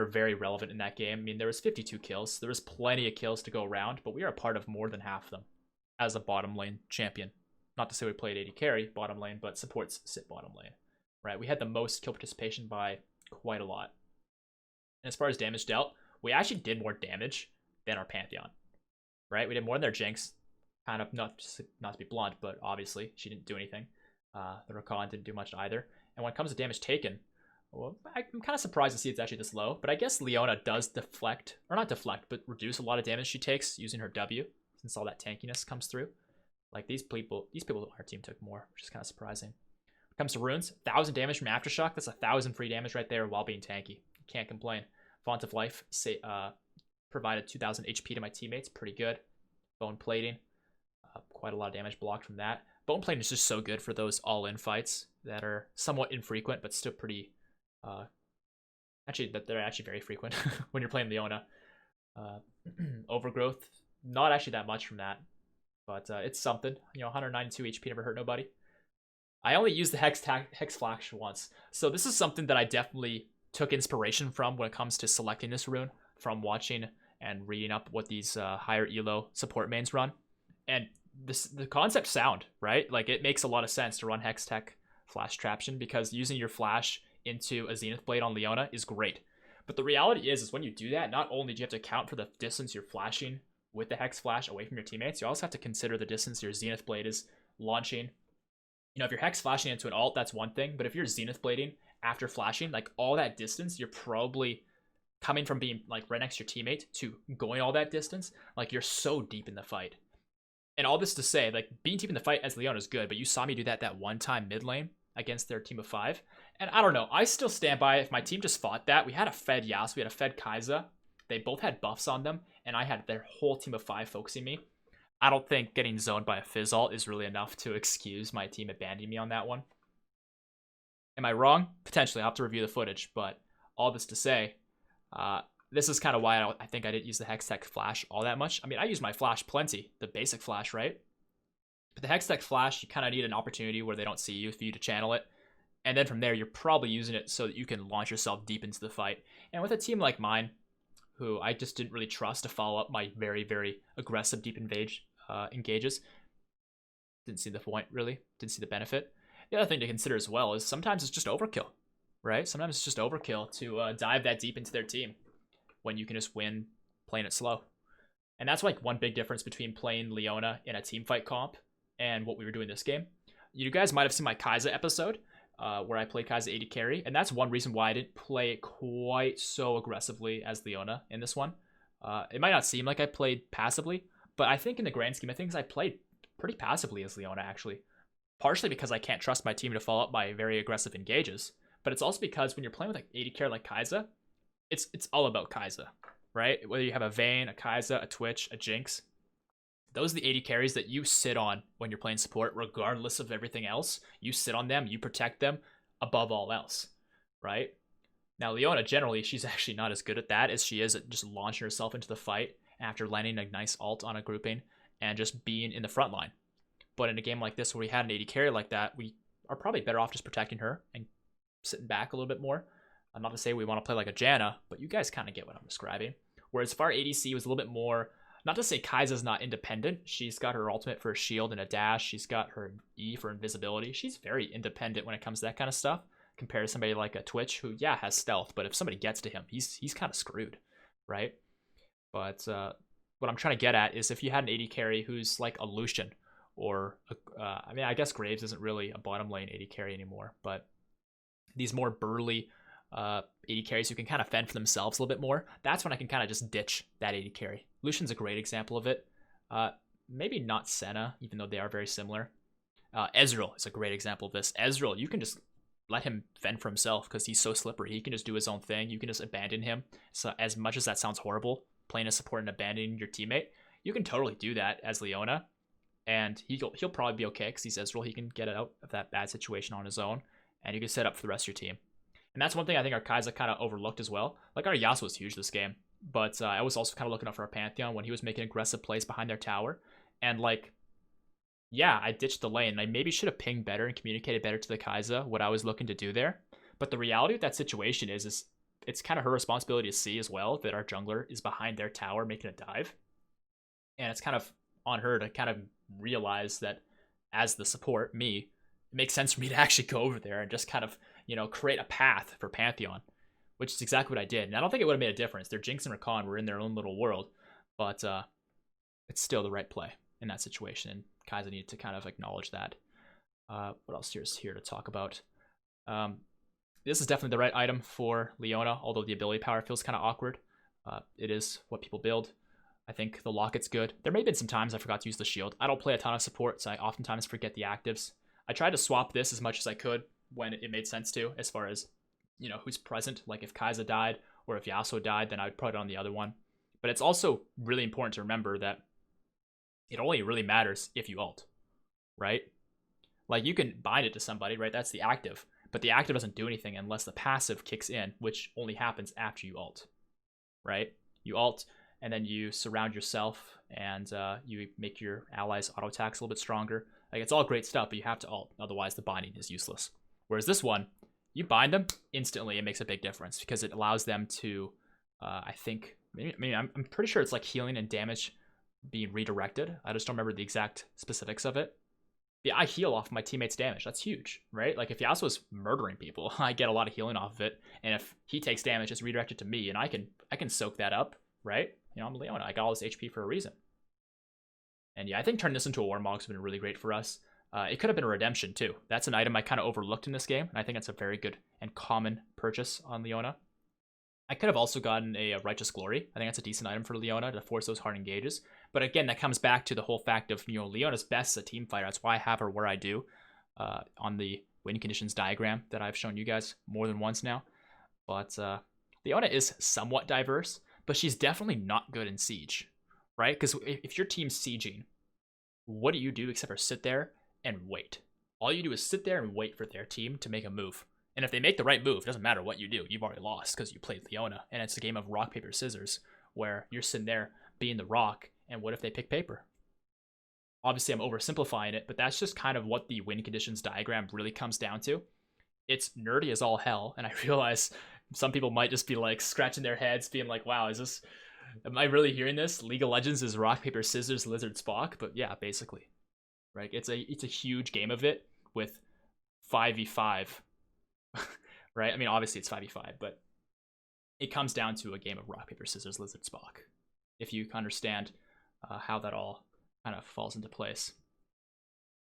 very relevant in that game. I mean, there was 52 kills. There was plenty of kills to go around, but we are a part of more than half of them as a bottom lane champion. Not to say we played AD carry bottom lane, but supports sit bottom lane, right? We had the most kill participation by quite a lot. And as far as damage dealt, we actually did more damage than our Pantheon, right? We did more than their Jinx. Kind of, not to be blunt, but obviously she didn't do anything. The Rakan didn't do much either. And when it comes to damage taken, well, I'm kind of surprised to see it's actually this low, but I guess Leona does deflect, or not deflect, but reduce a lot of damage she takes using her W, since all that tankiness comes through. Like, these people on our team took more, which is kind of surprising. When it comes to runes, 1,000 damage from Aftershock, that's 1,000 free damage right there while being tanky. Can't complain. Font of Life provided 2,000 HP to my teammates, pretty good. Bone Plating, quite a lot of damage blocked from that. Bone Plating is just so good for those all-in fights that are somewhat infrequent, but still pretty... they're actually very frequent when you're playing Leona. Overgrowth, not actually that much from that, but it's something. You know, 192 HP never hurt nobody. I only used the Hex Flash once, so this is something that I definitely took inspiration from when it comes to selecting this rune, from watching and reading up what these higher elo support mains run. And the concept's sound, right? Like, it makes a lot of sense to run Hex Tech Flash Traption, because using your flash into a Zenith Blade on Leona is great. But the reality is when you do that, not only do you have to account for the distance you're flashing with the Hex Flash away from your teammates, you also have to consider the distance your Zenith Blade is launching. You know, if you're Hex flashing into an ult, that's one thing, but if you're Zenith Blading after flashing, like, all that distance, you're probably coming from being, like, right next to your teammate to going all that distance. Like, you're so deep in the fight. And all this to say, like, being deep in the fight as Leona is good, but you saw me do that one time mid lane against their team of 5. And I don't know, I still stand by it. If my team just fought that, we had a fed Yasuo, we had a fed Kai'Sa. They both had buffs on them, and I had their whole team of 5 focusing me. I don't think getting zoned by a Fizz ult is really enough to excuse my team abandoning me on that one. Am I wrong? Potentially. I'll have to review the footage, but all this to say, this is kind of why I think I didn't use the Hextech Flash all that much. I mean, I use my Flash plenty, the basic Flash, right? But the Hextech Flash, you kind of need an opportunity where they don't see you for you to channel it. And then from there, you're probably using it so that you can launch yourself deep into the fight. And with a team like mine, who I just didn't really trust to follow up my very, very aggressive deep engages, didn't see the point, really. Didn't see the benefit. The other thing to consider as well is sometimes it's just overkill, right? Sometimes it's just overkill to dive that deep into their team when you can just win playing it slow. And that's like one big difference between playing Leona in a team fight comp and what we were doing this game. You guys might have seen my Kai'Sa episode where I played Kai'Sa AD carry, and that's one reason why I didn't play it quite so aggressively as Leona in this one. It might not seem like I played passively, but I think in the grand scheme of things, I played pretty passively as Leona, actually. Partially because I can't trust my team to follow up my very aggressive engages, but it's also because when you're playing with like AD carry like Kai'Sa, it's all about Kai'Sa, right? Whether you have a Vayne, a Kai'Sa, a Twitch, a Jinx, those are the AD carries that you sit on when you're playing support, regardless of everything else. You sit on them, you protect them above all else, right? Now, Leona, generally, she's actually not as good at that as she is at just launching herself into the fight after landing a nice ult on a grouping and just being in the front line. But in a game like this where we had an AD carry like that, we are probably better off just protecting her and sitting back a little bit more. I'm not to say we want to play like a Janna, but you guys kind of get what I'm describing. Whereas if our ADC was a little bit more, not to say Kai'Sa's not independent. She's got her ultimate for a shield and a dash. She's got her E for invisibility. She's very independent when it comes to that kind of stuff, compared to somebody like a Twitch who, yeah, has stealth, but if somebody gets to him, he's kind of screwed, right? But what I'm trying to get at is if you had an AD carry who's like a Lucian, or I mean, I guess Graves isn't really a bottom lane AD carry anymore, but these more burly AD carries who can kind of fend for themselves a little bit more, that's when I can kind of just ditch that AD carry. Lucian's a great example of it. Maybe not Senna, even though they are very similar. Ezreal is a great example of this. Ezreal, you can just let him fend for himself because he's so slippery. He can just do his own thing. You can just abandon him. So as much as that sounds horrible, playing a support and abandoning your teammate, you can totally do that as Leona. And he'll probably be okay because he's Ezreal. He can get out of that bad situation on his own. And you can set up for the rest of your team. And that's one thing I think our Kai'Sa kind of overlooked as well. Like, our Yasuo was huge this game. But I was also kind of looking out for our Pantheon when he was making aggressive plays behind their tower. And, like, yeah, I ditched the lane. I maybe should have pinged better and communicated better to the Kai'Sa what I was looking to do there. But the reality of that situation is it's kind of her responsibility to see as well that our jungler is behind their tower making a dive. And it's kind of on her to kind of realize that as the support, me, it makes sense for me to actually go over there and just kind of, create a path for Pantheon, which is exactly what I did. And I don't think it would have made a difference. Their Jinx and Rakan were in their own little world, but it's still the right play in that situation. And Kai'Sa needed to kind of acknowledge that. What else is here to talk about? This is definitely the right item for Leona, although the ability power feels kind of awkward. It is what people build. I think the Locket's good. There may have been some times I forgot to use the shield. I don't play a ton of support, so I oftentimes forget the actives. I tried to swap this as much as I could when it made sense to, as far as, who's present. Like if Kai'Sa died or if Yasuo died, then I would put it on the other one. But it's also really important to remember that it only really matters if you ult, right? Like, you can bind it to somebody, right? That's the active. But the active doesn't do anything unless the passive kicks in, which only happens after you ult, right? You ult, and then you surround yourself, and you make your allies' auto attacks a little bit stronger. Like, it's all great stuff, but you have to ult. Otherwise, the binding is useless. Whereas this one, you bind them instantly. It makes a big difference because it allows them to, I think, I'm pretty sure it's like healing and damage being redirected. I just don't remember the exact specifics of it. Yeah, I heal off my teammates' damage. That's huge, right? Like, if Yasuo's murdering people, I get a lot of healing off of it. And if he takes damage, it's redirected to me, and I can soak that up, right? I'm Leona. I got all this HP for a reason. And yeah, I think turning this into a Warmog has been really great for us. It could have been a redemption too. That's an item I kind of overlooked in this game, and I think it's a very good and common purchase on Leona. I could have also gotten a Righteous Glory. I think that's a decent item for Leona to force those hard engages. But again, that comes back to the whole fact of, Leona's best as a team fighter. That's why I have her where I do on the win conditions diagram that I've shown you guys more than once now. But Leona is somewhat diverse, but she's definitely not good in Siege, right? Because if your team's sieging, what do you do except for sit there and wait? All you do is sit there and wait for their team to make a move. And if they make the right move, it doesn't matter what you do. You've already lost because you played Leona. And it's a game of rock, paper, scissors where you're sitting there being the rock. And what if they pick paper? Obviously, I'm oversimplifying it, but that's just kind of what the win conditions diagram really comes down to. It's nerdy as all hell. And I realize some people might just be like scratching their heads being like, wow, am I really hearing this? League of Legends is rock, paper, scissors, lizard, Spock. But yeah, basically, right? It's a huge game of it with 5v5. Right? I mean, obviously it's 5v5, but it comes down to a game of rock, paper, scissors, lizard, Spock. If you understand how that all kind of falls into place.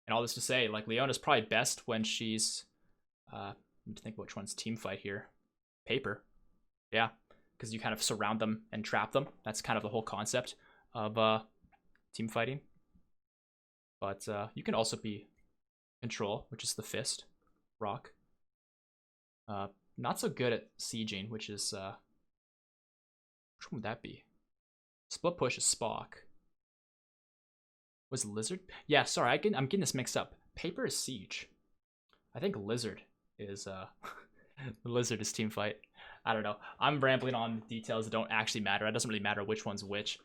And all this to say, like, Leona's probably best when she's, let me think which one's team fight here. Paper. Yeah, because you kind of surround them and trap them. That's kind of the whole concept of team fighting. But you can also be control, which is the fist, rock. Not so good at sieging, which is which one would that be? Split push is Spock. Was lizard? Yeah, sorry, I'm getting this mixed up. Paper is siege. I think lizard is lizard is team fight. I don't know. I'm rambling on details that don't actually matter. It doesn't really matter which one's which.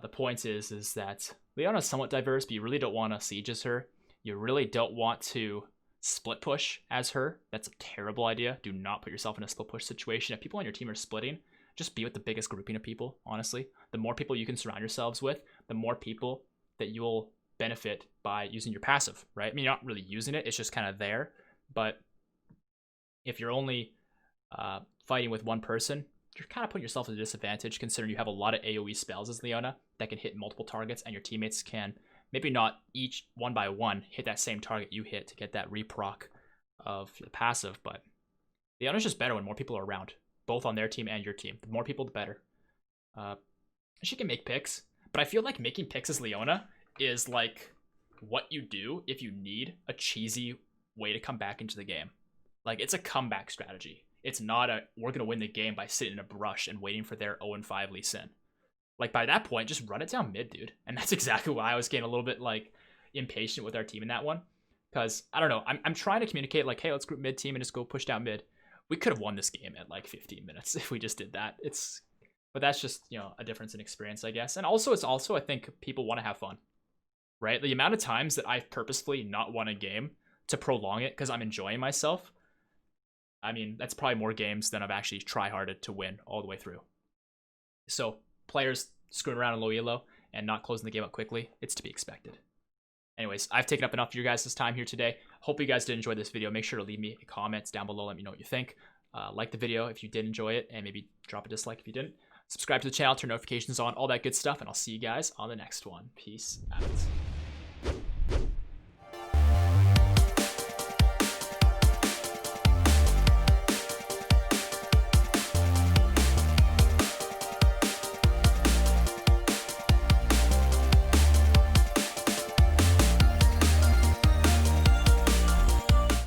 The point is that Leona's somewhat diverse, but you really don't want to siege as her. You really don't want to split push as her. That's a terrible idea. Do not put yourself in a split push situation. If people on your team are splitting, just be with the biggest grouping of people, honestly. The more people you can surround yourselves with, the more people that you'll benefit by using your passive, right? I mean, you're not really using it. It's just kind of there. But if you're only fighting with one person, you're kind of putting yourself at a disadvantage considering you have a lot of AoE spells as Leona that can hit multiple targets and your teammates can maybe not each one by one hit that same target you hit to get that reproc of the passive, but Leona's just better when more people are around, both on their team and your team. The more people, the better. She can make picks, but I feel like making picks as Leona is like what you do if you need a cheesy way to come back into the game. Like, it's a comeback strategy. It's not we're going to win the game by sitting in a brush and waiting for their 0-5 Lee Sin. Like, by that point, just run it down mid, dude. And that's exactly why I was getting a little bit, like, impatient with our team in that one. Because, I don't know, I'm trying to communicate, like, hey, let's group mid team and just go push down mid. We could have won this game at, like, 15 minutes if we just did that. But that's just, you know, a difference in experience, I guess. And also, it's also, I think, people want to have fun, right? The amount of times that I've purposefully not won a game to prolong it because I'm enjoying myself, I mean, that's probably more games than I've actually try-harded to win all the way through. So, players screwing around in low elo and not closing the game up quickly, it's to be expected. Anyways, I've taken up enough of your guys' time here today. Hope you guys did enjoy this video. Make sure to leave me comments down below. Let me know what you think. Like the video if you did enjoy it, and maybe drop a dislike if you didn't. Subscribe to the channel, turn notifications on, all that good stuff, and I'll see you guys on the next one. Peace out.